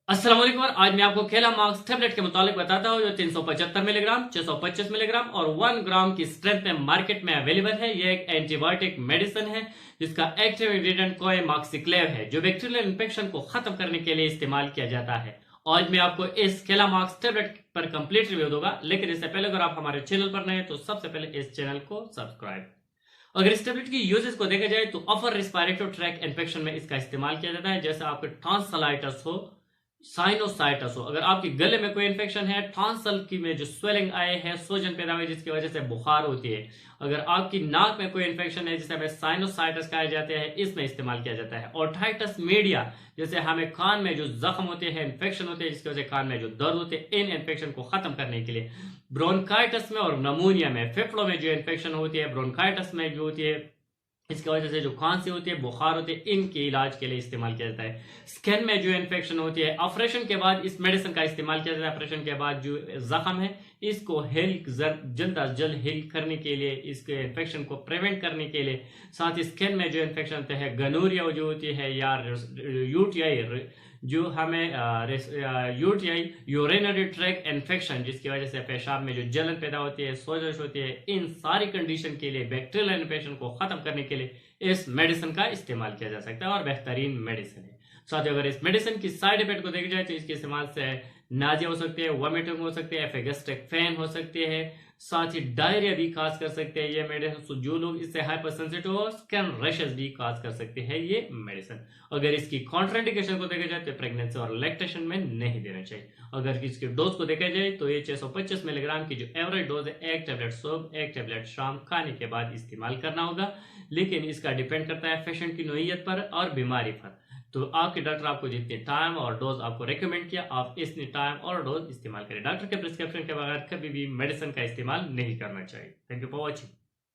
अस्सलाम वालेकुम। आज मैं आपको केला मार्क्स टेबलेट के मुतालिक बताता हूँ जो 375 मिलीग्राम, 625 मिलीग्राम और 1 ग्राम की स्ट्रेंथ में मार्केट में अवेलेबल है। यह एक एंटीबायोटिक मेडिसिन है जिसका एक्टिव इंग्रेडिएंट कोएमाक्सिक्लेव है जो बैक्टीरियल इन्फेक्शन को खत्म करने के लिए इस्तेमाल किया जाता है। आज मैं आपको इस केला मार्क्स टेबलेट पर कंप्लीट रिव्यू दूंगा, लेकिन इससे पहले अगर आप हमारे चैनल पर नए हैं तो सबसे पहले इस चैनल को सब्सक्राइब। अगर इस टेबलेट की यूजेस को देखा जाए तो अपर रिस्पायरेटरी ट्रैक इन्फेक्शन में इसका इस्तेमाल किया जाता है, जैसे आपके टॉन्सिलाइटिस हो, साइनोसाइटिस हो, अगर आपके गले में कोई इन्फेक्शन है, टॉन्सल की में जो स्वेलिंग आए है, सूजन पैदा हुई जिसकी वजह से बुखार होती है, अगर आपकी नाक में कोई इन्फेक्शन है जिसे हमें साइनोसाइटिस कहा जाते हैं, इसमें इस्तेमाल किया जाता है। ओटाइटिस मीडिया, जैसे हमें कान में जो जख्म होते हैं, इन्फेक्शन होते हैं जिसकी वजह से कान में जो दर्द होते हैं, इन इन्फेक्शन को खत्म करने के लिए। ब्रोंकाइटिस में और नमूनिया में, फेफड़ों में जो इन्फेक्शन होती है, ब्रोंकाइटिस में जो होती है, इसकी वजह से जो खांसी होती है, बुखार होती है, इनके इलाज के लिए इस्तेमाल किया जाता है। स्किन में जो इन्फेक्शन होती है, ऑपरेशन के बाद इस मेडिसिन का इस्तेमाल किया जाता है। ऑपरेशन के बाद जो जख्म है इसको जल्द अज जल्द हील करने के लिए, इसके इन्फेक्शन को प्रिवेंट करने के लिए। साथ ही स्किन में जो इन्फेक्शन होते हैं, गनोरिया जो होती है या यूटीआई, जो हमें यूटीआई यूरिनरी ट्रैक इन्फेक्शन जिसकी वजह से पेशाब में जो जलन पैदा होती है, सोजश होती है, इन सारी कंडीशन के लिए, बैक्टीरियल इन्फेक्शन को खत्म करने के लिए इस मेडिसिन का इस्तेमाल किया जा सकता है और बेहतरीन मेडिसिन है। साथ ही अगर इस मेडिसिन की साइड इफेक्ट को देखा जाए तो इसके इस्तेमाल से नाजिया हो सकती है, वॉमिटिंग हो सकती है, एफेगेस्टिक फैन हो सकती है, साथ ही डायरिया भी काज कर सकते हैं ये मेडिसिन। जो लोग इससे हाइपर सेंसिटिव हो, स्किन रैशेस भी काज कर सकते हैं ये मेडिसिन। अगर इसकी कॉन्ट्राइंडिकेशन को देखा जाए तो प्रेगनेंसी और लैक्टेशन में नहीं देना चाहिए। अगर इसकी डोज को देखा जाए तो ये 625 मिलीग्राम की जो एवरेज डोज है, एक टैबलेट सुबह, एक टैबलेट शाम खाने के बाद इस्तेमाल करना होगा, लेकिन इसका डिपेंड करता है पेशेंट की नोयत पर और बीमारी पर। तो आपके डॉक्टर आपको जितने टाइम और डोज आपको रेकमेंड किया, आप इतनी टाइम और डोज इस्तेमाल करें। डॉक्टर के प्रिस्क्रिप्शन के बगैर कभी भी मेडिसिन का इस्तेमाल नहीं करना चाहिए। Thank you for watching.